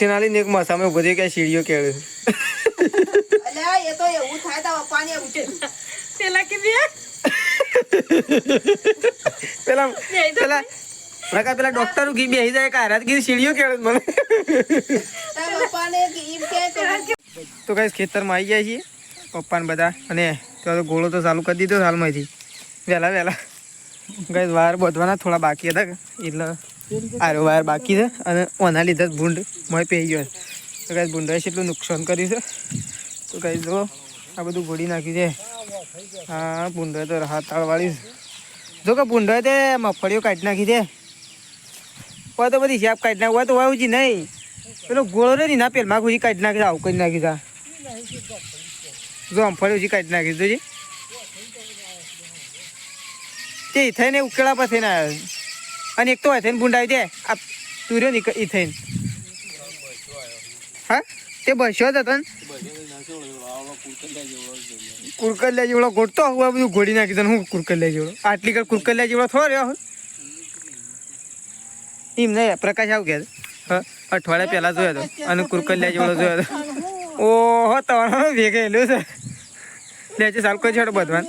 injection આલી ને એક મસામે ઉભો થઈ કે સીડીઓ કેળે અલ્યા એ તો એવું થાય તો પપ્પાને ઉઠે પેલા કે બે પેલા પેલા ડોક્ટર કી બેહી જાય કારાત કી સીડીઓ કેળે મને પપ્પાને ઈમ કે તો ગાઈસ ખેતરમાં આવી જાય છીએ પપ્પા ને બધા અને તો ગોળો તો ચાલુ કરી દીધો હાલમાંથી વહેલા ગાઈસ વાયર બોધવાના થોડા બાકી હતા એટલે આરો વાયર બાકી છે અને ઓના લીધે ભૂંડ મોય પી ગયો તો ગાઈસ ભૂંડોએ કેટલું નુકસાન કર્યું છે તો ગાઈસ જો આ બધું ગોળી નાખ્યું છે હા ભૂંડોએ તો હાથાળવાળી જો કે ભૂંડોએ તે મગફળીઓ કાઢી નાખી છે હોય તો બધી શેપ કાઢી નાખી હોય તો હોય નહીં પેલો ગોળો રે ના પેલમાં ઘુજી કાઢી નાખી આવું કરી નાખી તા જો મગફળી ઉજી કાઢી નાખી જોજી તે થઈને ઉકેળા પર થઈને આવ્યો અને એક તો હોય થઈને ભૂંડાવી દે આ તુર્યો ની ઈ થઈને હા તે બસ્યો જ હતો ને કુરકલિયા જેવડો ગોટતો હું બધું ઘોડી નાખી તને હું કુરકલિયા જેવડો આટલી કર કુરકલિયા જેવડો થોડો રહ્યો એમ નહીં પ્રકાશ આવું કે હા અઠવાડિયા પહેલા જોયો હતો અને કુરકલિયા જેવડો જોયો હતો ઓહો તમારો ભેગેલું છે લે છે સાલ કોઈ છોડો બધવાન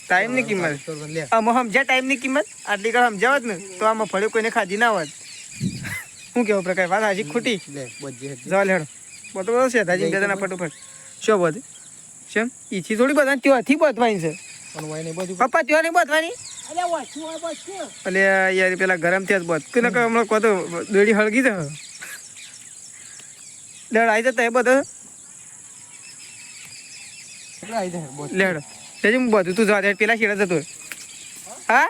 ટાઈમની કિંમત આમાં સમજ્યા ટાઈમની કિંમત આટલી કર સમજાવત ને તો આમાં ફળ્યો કોઈને ખાધી ના હોત શું કેવું પ્રકાર વાત હાજી ખોટી જવા લેડો બધો છે દાજી બેદાના ફટોફટ શું બધું શેમ ઈથી થોડી બધા ત્યાંથી બધવાની છે પપ્પા ત્યાં નહીં બધવાની એટલે યાર પેલા ગરમ ત્યાં જ બધ કે ના હમણાં કહો તો દોડી હળગી છે લેડ આવી જતા એ બધો લેડ લેજે હું બધું તું જવા દે પેલા શેડા જતો હા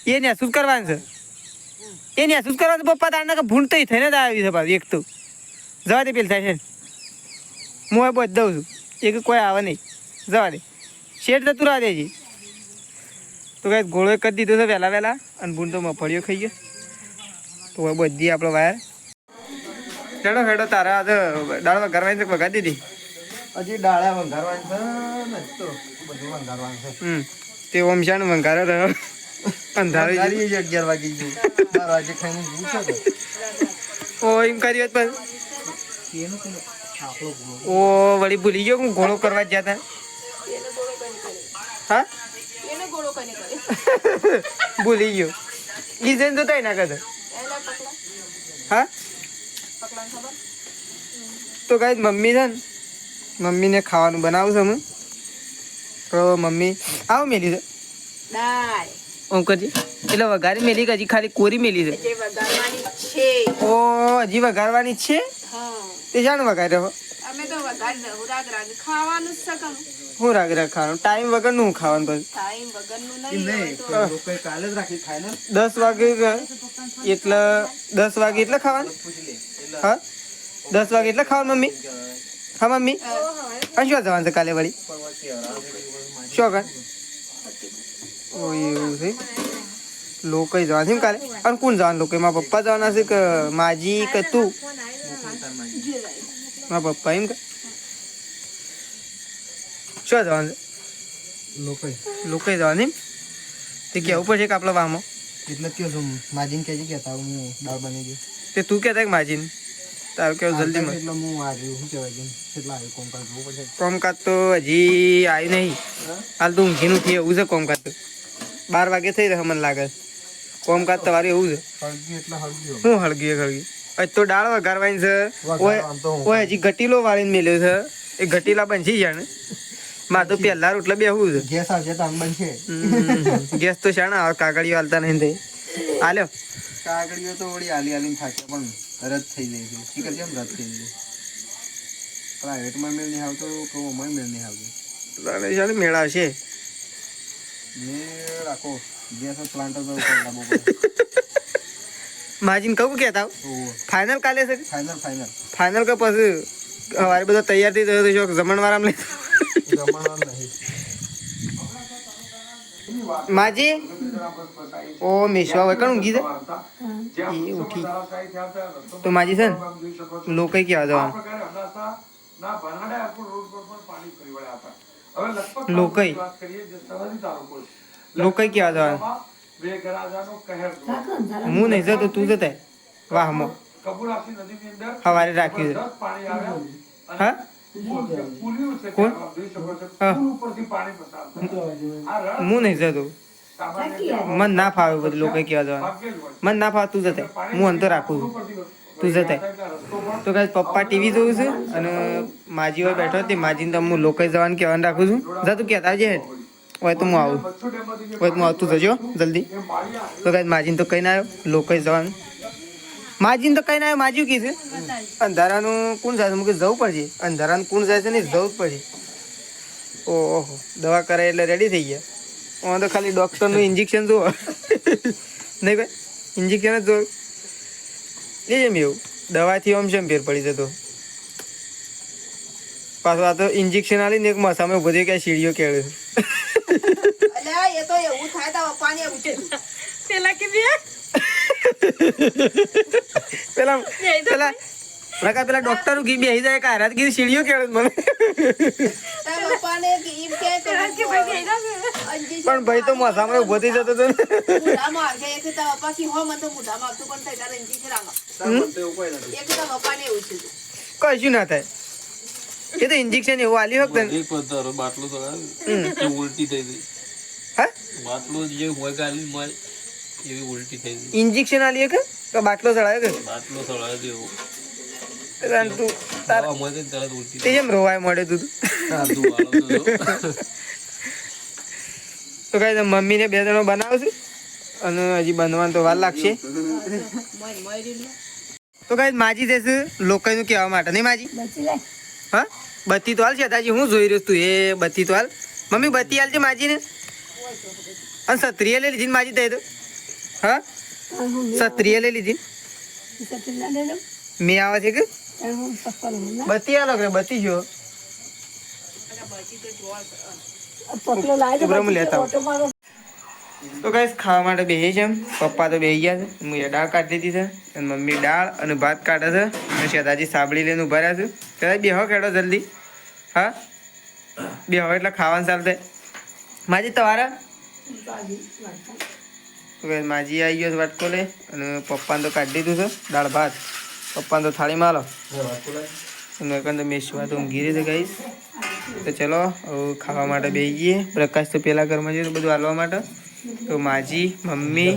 એ ને શું કરવાનું છે એ ને શું કરવાનું પપ્પા તારના કે ભૂંડ તો થઈને જ આવી છે પાછું એક તો જવા દે પેલું થાય છે હું એ બધ દઉં છું એક કોઈ આવે નહીં જવા દે શેઠ જતું રાહ દેજી તો કઈ ગોળો કરી દીધો છે વહેલા અને ભૂંડ તો મફળીઓ ખાઈ ગયો તો હવે બધી આપણો વાયર હેડો હેડો તારા આજે દાળ વઘારવાની વઘારી દીધી હજી ડાળા વંગારવાની છે તો બધું વંગારવાનું છે તે ઓમશાન વંગારે રહ્યો અંધારું 11 વાગી ગયું 12 વાગે ખાઈને જવું છે ઓ એમ કરી હોત પણ ઓ વળી ભૂલી ગયો હું ઘોડો કરવા જ જતા હા ભૂલી ગયો ઈ જઈને તો તઈ ના કરતો હા તો ગાઈસ મમ્મી છે ને મમ્મીને ખાવાનું બનાવું છું હું તો મમ્મી આવો મેલી છે દાળ અંકજી એટલે વઘારી મેલી કે હજી ખાલી કોરી મેલી છે જે વઘારવાની છે ઓ હજી વઘારવાની જ છે હા તે જાણ વઘાર્યો અમે તો વઘારી દઉં રાગ ખાવાનું જ સકમ હું રાગ ખાવાનું ટાઈમ વગરનું હું ખાવાનું પછી ટાઈમ વગરનું નહીં નહીં તો લોકો કાલે જ રાખી ખાય ને 10 વાગે એટલે 10 વાગે એટલે ખાવાનું હા 10 વાગે એટલે ખાવાનું મમ્મી હા મમ્મી આ શું જવાનું છે કાલે વળી શું કર ઓ એવું છે લોકો જવાનું છે કાલે અને કોણ જવાનું લોકો મારા પપ્પા જવાના છે કે માજી કે તું મારા પપ્પા એમ કે શું જવાનું છે લોકો જવાનું એમ તે કેવું પડશે કે આપણા વામો એટલે કયો છું માજીને કહેજે કહેતા હું દાળ બની ગઈ તે તું કહેતા કે માજીને તારું કેવું જલ્દી એટલે હું આવ્યું શું કહેવાય કેટલા આવ્યું કોમકાજ જોવું પડશે કોમકાજ તો હજી આવ્યું નહીં હાલ તો ઊંઘીનું થઈ એવું છે કોમકાજ તો 12 વાગે થઈ રહે મને લાગે કોમકાજ તમારે એવું છે હળગી એટલે હળગી શું હળગી હજી તો દાળ વઘારવાની છે ઓય હજી ઘટીલો વાળીને મેલ્યો છે એ ઘટીલા બનશી છે ને માં તો પહેલા રોટલા બેહવું છે ગેસ આવશે તો આમ બનશે ગેસ તો શાણા કાગળીઓ હાલતા નહીં થઈ હાલ્યો કાગળીઓ તો વળી હાલીને થાકે પણ રદ થઈ જાય છે શીખર કેમ રદ થઈ જાય પ્રાઇવેટમાં મેળ નહીં આવતો કહું મેળ નહીં આવતો મેળાવશે મેળ રાખો ગેસ પ્લાન્ટ તો માજીને કહું કેતા ફાઇનલ કાલે છે ફાઇનલ કે પછી સવારે બધા તૈયાર થઈ જતો શોખ જમણવાર આમ લઈ માજી ઓ મેશવા હોય કણ ઊંઘી છે એ ઉઠી તો માજી છે ને લોકો કેવા જવાનું લોકો કેવા જવાનું હું નહીં જતો તું જતા વાહમાં સવારે રાખ્યું છે હા કોણ હા હું નહીં જતો મન ના ફાવે બધું લોકો કહેવા જવાનું મન ના ફાવે તું જતે હું અંતર રાખું છું તું જતે તો કાંઈ પપ્પા ટીવી જોઉં છું અને માજી હોય બેઠો હતી માજીને તો હું લોકો જવાનું કહેવાનું રાખું છું જતું કહેતા આવજે હેડ હોય તો હું આવું હોય તો હું આવતું જજો જલ્દી તો કાંઈ માજીને તો કઈ ના આવ્યો લોકો જવાનું માજીને તો કઈ ના આવ્યો માજી કીધું અંધારાનું કોણ જાય છે મૂકે જવું પડશે અંધારાનું કોણ જાય છે ને જવું જ પડશે ઓહો દવા કરાય એટલે રેડી થઈ ગયા તો ખાલી ડૉક્ટરનું ઇન્જેક્શન જુઓ નહીં ભાઈ ઇન્જેક્શન જ જો એ જેમ એવું દવાથી આમ જેમ ફેર પડી જતો પાછું આ તો ઇન્જેક્શન આલીને એક મસામે ઉભો થયો ક્યાં સીડીઓ કેળ્યો અલ્યા એ તો એવું થાય તો પપ્પાને ઉઠે પેલા કે બે પેલા પેલા ડોક્ટર ઘી બેસી જાય કારાત ઘી સીડીઓ કેળે મને પપ્પાને એમ કે પણ ભાઈ તો મસામે ઉભો થઈ જતો હતો ને મુઢામાં આવશે એક તો પપ્પા કી હો મને તો મુઢામાં આવતું પણ થઈ તારે ઇન્જેક્શન આમાં એક તો પપ્પાને એવું છે કશું ના થાય એ તો ઇન્જેક્શન એવું આલ્યું હોત ને એક વધારો બાટલો ચડાવ્યો ઉલટી થઈ ગઈ હા બાટલો જે હોય ગાલી મારી એવી ઉલટી થઈ ગઈ ઇન્જેક્શન આલ્યું કે બાટલો ચડાવ્યો કે બાટલો ચડાવ્યો દેવો તું તાર મને તરત ઉલટી તે જેમ રોવાય મળે તું સાધુ વાળો તો કઈ મમ્મીને બે જણો બનાવશું અને હજી બનવાનું તો વાર લાગશે તો કઈ માજી દેશે લોકોનું કહેવા માટે નહીં માજી હા બત્તી તો હાલ છે તાજી હું જોઈ રહ્યો તું એ બત્તી તો હાલ મમ્મી બત્તી હાલ છે માજીને અને સત્રીએ લઈ લીધી ને માજી થઈ તો હા સત્રીએ લઈ લીધી મેં આવે છે કે બત્તી હાલો કે બત્તી જો લેતા તો કઈ ખાવા માટે બેસી છે પપ્પા તો બેસી ગયા છે હું એ દાળ કાઢી દીધી છે અને મમ્મી દાળ અને ભાત કાઢે છે અને શેતાજી સાબડી લઈને ઉભા રહ્યા છે શેતાજી બેહો ખેડો જલ્દી હા બેહો એટલે ખાવાનું ચાલશે માજી તમારા માજી આવી ગયો વાટકો લે અને પપ્પાને તો કાઢી દીધું છે દાળ ભાત પપ્પાને તો થાળીમાં લો અને તો મેસવા તો ઊંઘી રહી છે ગાઈશ તો ચલો હવે ખાવા માટે બેસી જઈએ પ્રકાશ તો પહેલાં ઘરમાં જઈએ બધું હાલવા માટે તો માજી મમ્મી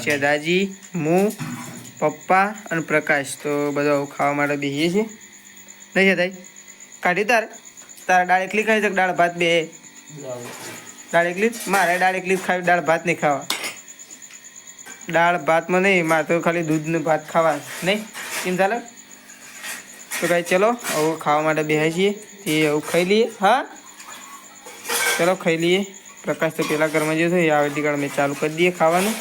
શેદાજી હું પપ્પા અને પ્રકાશ તો બધો ખાવા માટે બેસીએ છીએ નહીં શેદાઈ કાઢી તારા દાળ એકલી ખાઈ શકે દાળ ભાત બે દાળ એકલી મારે દાળ એકલી ખાવી દાળ ભાત નહીં ખાવા દાળ ભાતમાં નહીં મારે તો ખાલી દૂધ ને ભાત ખાવા નહીં કેમ ચાલે તો કાંઈ ચલો હવે ખાવા માટે બેસીએ છીએ તે હવે ખાઈ લઈએ હા ચલો ખાઈ લઈએ પ્રકાશ તો પહેલાં ઘરમાં જશે એ આવતી કાળ મેં ચાલુ કરી દઈએ ખાવાનું